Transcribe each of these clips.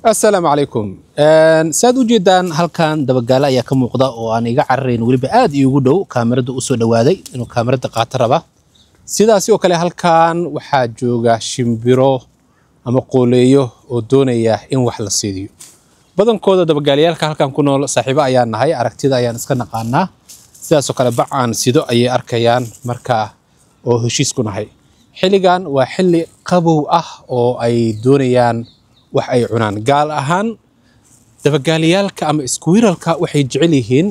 السلام عليكم. ساد ujeedaan halkan dabagaala ayaa ka muuqda oo aan iga cararayn waliba aad iigu dhow kaamirada u soo dhawaaday inuu kaamirada qaato raba. Sidaas oo kale halkan waxaa jooga shimbiro ama qooleeyo oo doonaya in wax la siiyo. Badankooda dabagaalayaalka halkan ku nool saaxiibo ayaan nahay, aragtida ayaan iska naqaanaa. Sidaas oo kale bacaan sido ayay arkayaan marka oo heshiis ku nahay. Xilligan waa xilli qabow ah oo ay doonayaan wax ay cunaan. Gaal ahaan dabagaalayaalka ama squirrelka waxay jecel yihiin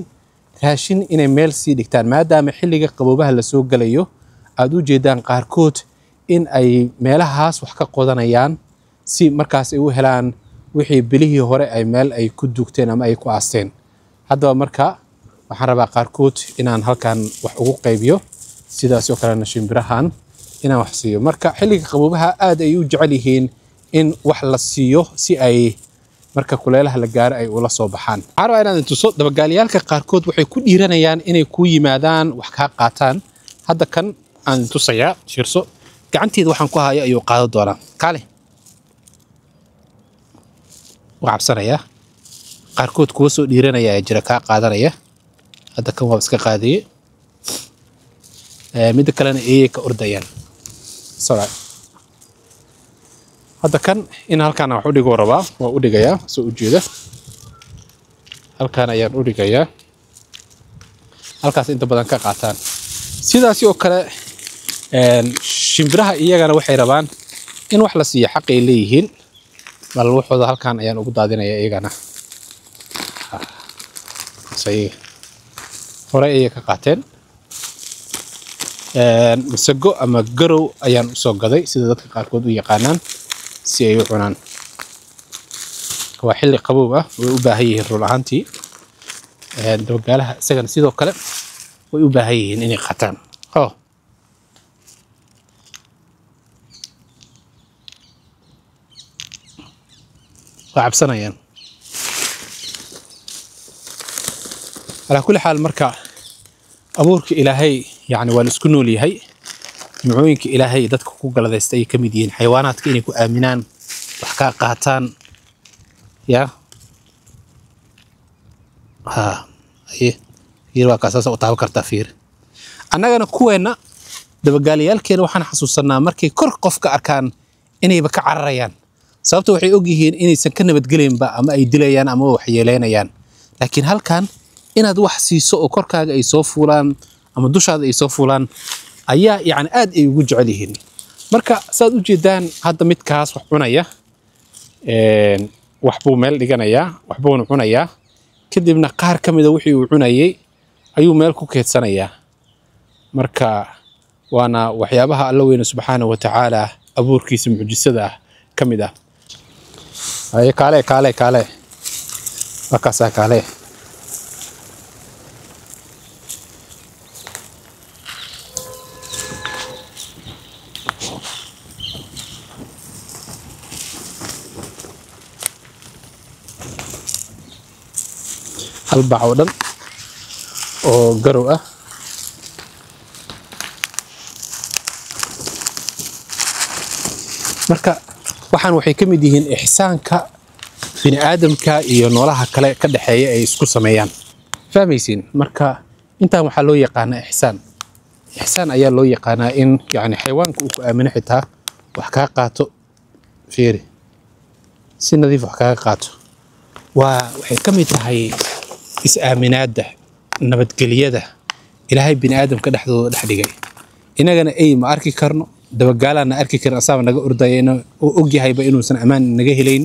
raashin inay meel sii dhigtaan maadaama xilliga qaboobaha la soo galayo aad u jeedaan qaarkood in ay meelahaas wax ka qodanayaan si markaas ay u helaan wixii bilihii hore ay meel ay ku dugteen ama ay ku aasteen. Haddaba marka waxaan rabaa qaarkood inaan halkan wax ugu qaybiyo sidaas oo kale shimbirahan inaan wax siiyo. Marka xilliga qaboobaha aad ay u jecel yihiin in wax la siiyo si ay marka kuleelaha la gaaro ay ula soo baxaan. Caro inaan tuso dabagaalayaalka qaarkood waxay ku dhiiranayaan inay ku yimaadaan wax ka qaataan. Hadda kan aan tusaya shirso gacanteeda waxaan ku hayo ayuu qaado doonaa. Kaale waa cabsanaya. Qaarkood kuwa soo dhiiranaya jira ka qaadanaya. Hadda kan waa iska qaadiye. Mid kalena ay ka ordayaan. Sorry. Hadda kan in halkaan wax u dhigo rabaa waa u dhigayaa soo u jeeda. Halkaan ayaan u dhigayaa. Halkaas inta badan ka qaataan. Sidaas oo kale shimbiraha iyagana waxay rabaan in wax la siiyo xaq ay leeyihiin. Bal waxooda halkaan ayaan ugu daadinayaa iyagana. Say hore ay ka qaateen. Masago ama garow ayaan u soo gaday sida dadka qaarkood u yaqaanaan. Si ay u cunaan. Waa xilli qaboob ah way u baahan yihiin run ahaantii. Dabagaalaha isagana sidoo kale way u baahan yihiin inay qaataan. Waa cabsanayaan. Ala kulli xaal marka abuurka Ilaahay yani waa isku nool yahay. Nuucyinka Ilaahay dadka ku galadaysta ay kamid yihiin xayawaanaadka inay ku aaminaan wax ka qaataan ya waa kaasas oo taab kartaa fiir annagana kuweena dabagaalayaalkeena waxaan xasuusanaa markay kor qofka arkaan inayba ka cararayaan sababtoo waxay og yihiin inaysan ka nabadgaleynba ama ay dilayaan ama wax yeeleynayaan laakiin halkan inaad wax siiso oo korkaaga ay soo fuulaan ama dushaada ay soo fuulaan ayaa yani aad ay ugu jecel yihiin marka saad u jeedaan hadda midkaas wax cunaya wax buu meel dhiganayaa wax buu cunayaa kadibna qaar kamida wixii uu cunayay ayuu meel ku keedsanayaa marka waana waxyaabaha Alla weyn subhanahu wa ta'ala abuurkiisa muujisada ah kamid ah ay kaale wakaasa kaale hal bac oo dhan oo garow ah marka waxaan waxay kamid yihiin ihsaanka bini aadamka iyo noolaha kale ka dhaxeeya ay isku sameeyaan fahmaysiin marka intaan waxa loo yaqaanaa ihsaan ayaa loo yaqaanaa in yani xayawaanka uu ku aamino xitaa wax ka qaato fiiri si nadiif wax ka qaato waxay kamid tahay is-aaminaada nabadgeliyada Ilaahay bini aadamka dhexdooda dhex dhigay inagana ay ma arki karno dabagaalana arki karno asaaba naga ordayayna oo og yahayba inuusan amaan naga helayn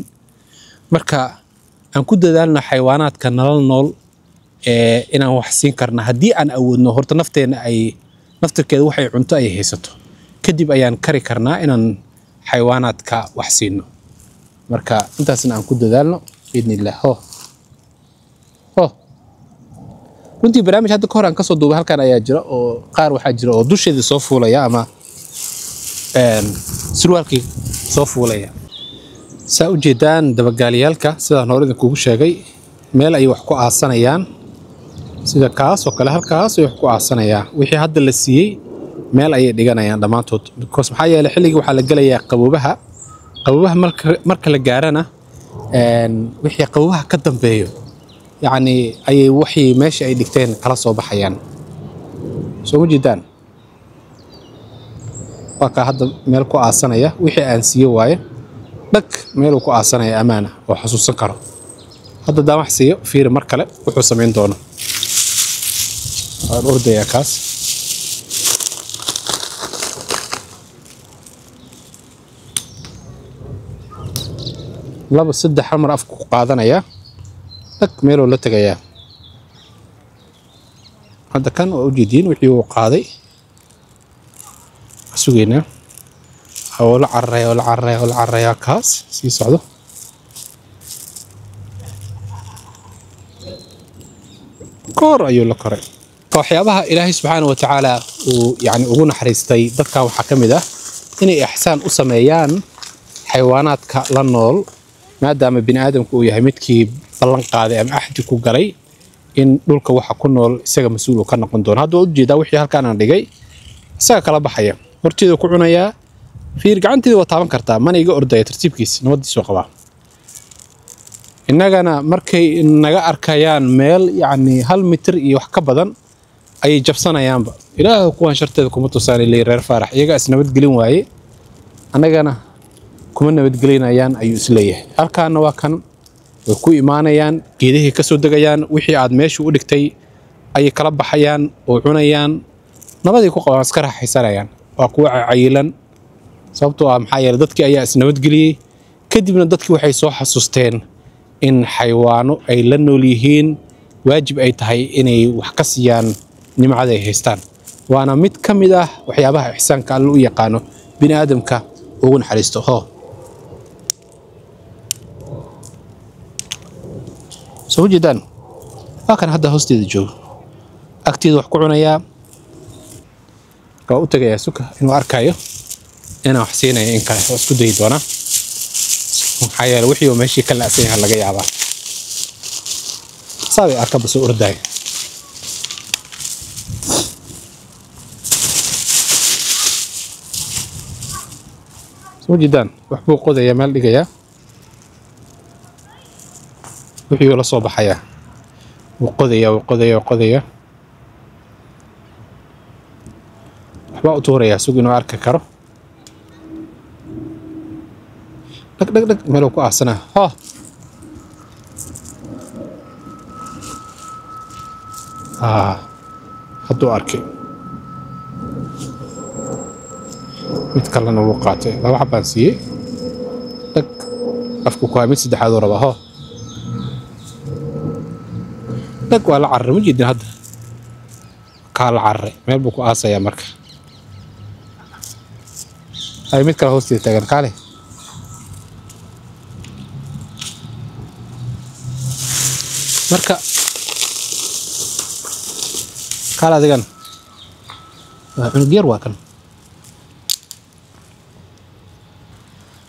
marka aan ku dadaalno xayawaanaadka nolol nool inaan wax siin karno haddii aan awoodno horta nafteena ay naftirkeeda waxay cunto ay haysato kadib ayaan kari karnaa inaan xayawaanaadka wax siino marka intaasna aan ku dadaalno biidnillah runtii barnaamij hadda ka hor aan ka soo duubay halkan ayaa jira oo qaar waxaa jira oo dusheeda soo fuulaya ama surwaalkii soo fuulaya saa u jeedaan dabagaalayaalka sidaan hore idin kugu sheegay meel ay wax ku aasanayaan sida kaas oo kale halkaas ay wax ku aasanayaan wixii hadda la siiyey meel ayay dhiganayaan dhamaantood because maxaa yeelay xilliga waxaa la galayaa qaboobaha marka la gaarana wixii qawaha ka dambeeyo yani ayay wixii meesha ay dhigteen kala soo baxayaan soo wajidaan waa ka hadda meel ku aasanaya wixii aan siiyo waaye dhag meel ku aasanaya amaana oo xasuusan karo hadda daan wax siiyo fiir mar kale wuxuu sameyn doono aan ordaya kaas laba saddex mar afku qaadanaya dhag meel oo la tagaya hadda kan oo ujeedin wixii uu qaaday سوينا ولا عرّي كاس سي صعدو كور أيو لكوري وحيابها إلهي سبحانه وتعالى ويعني أقول حريستي ضدك وحكمده إني إحسان أسميان حيوانات كالنول ما دام بني آدم كو يهمتكي بلن قاضي أم أحد كو قري إن دولك وحا كنول إساق مسؤول وكان قندون هادو أجي دا وحي هالكان لغاي إساق كلا بحيا horteeda ku cunayaa fiir gacanteeda waa taaban kartaa mana iga ordaya tartiibkiis nabadiisu qaba innagana markay naga arkayaan meel yani 1 mitir iyo wax ka badan ay jabsanayaanba ilaahu kuwan sharteeda kuma tusaan ilaa reer faarax iyaga isnabad gelin waaye annagana kuma nabad gelinayaan ayuu isleeyahay halkaana waa kan way ku imaanayaan geedihii ka soo degayaan wixii aad meesha u dhigtay ay kala baxayaan oo cunayaan nabadii ku qabaan iska raaxaysanayaan waa kuwa cayilan sababtoo ah maxaa yeelay dadkii ayaa isnabad geliyay kadibna dadkii waxay soo xasuusteen in xayawaano ay la nool yihiin waajib ay tahay inay wax ka siiyaan nimcada ay haystaan waana mid ka mid ah waxyaabaha ihsaanka Alle u yaqaano bini aadamka ugu naxariisto soo jeedaan waa kan hadda hoosteeda joogo agteeda wax ku cunayaa u tagaya suka inuu arkayo inaan wax siinaya in kale oo isku day doona maxaa yeelay wixii uu meeshii ka laasan laga yaabaa sabi arka basoo orday soo jidaan wax buu qodaya meel dhigaya wixii uu la soo baxaya wuu qodaya waxba u tuuraya suuq inuu arki karo dhag meel ku aasana hadduu arkay mid kalena wuu qaatay laba xabaan siiyey dhag afku ku mid saddexaad oo raba dhag waa la carray ma jeedin hadda kaa la carray meel buu ku aasaya marka ay mid kale hoosteeda taagan kaale marka kaale adigan cunug yar waa kan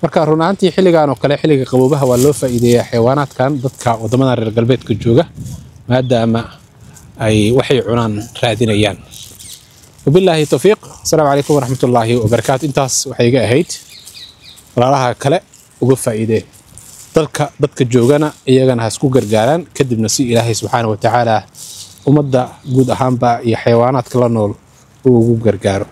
marka runaantii xilligan oo kale xilliga qaboobaha waa loo faa'iideeyaa xayawaanaadkan dadka wadamada reer galbeedka jooga maadaama ay waxay cunaan raadinayaan وبالله التوفيق السلام عليكم ورحمة الله وبركاته انتاس وحيقا اهيد walaalaha kale uga faa'iideey dadka joogana iyagana ha isku gargaaraan kadibna si Ilaahay subhanahu wa ta'ala umada guud ahaanba iyo xayawaanaadka la nool uu ugu gargaaro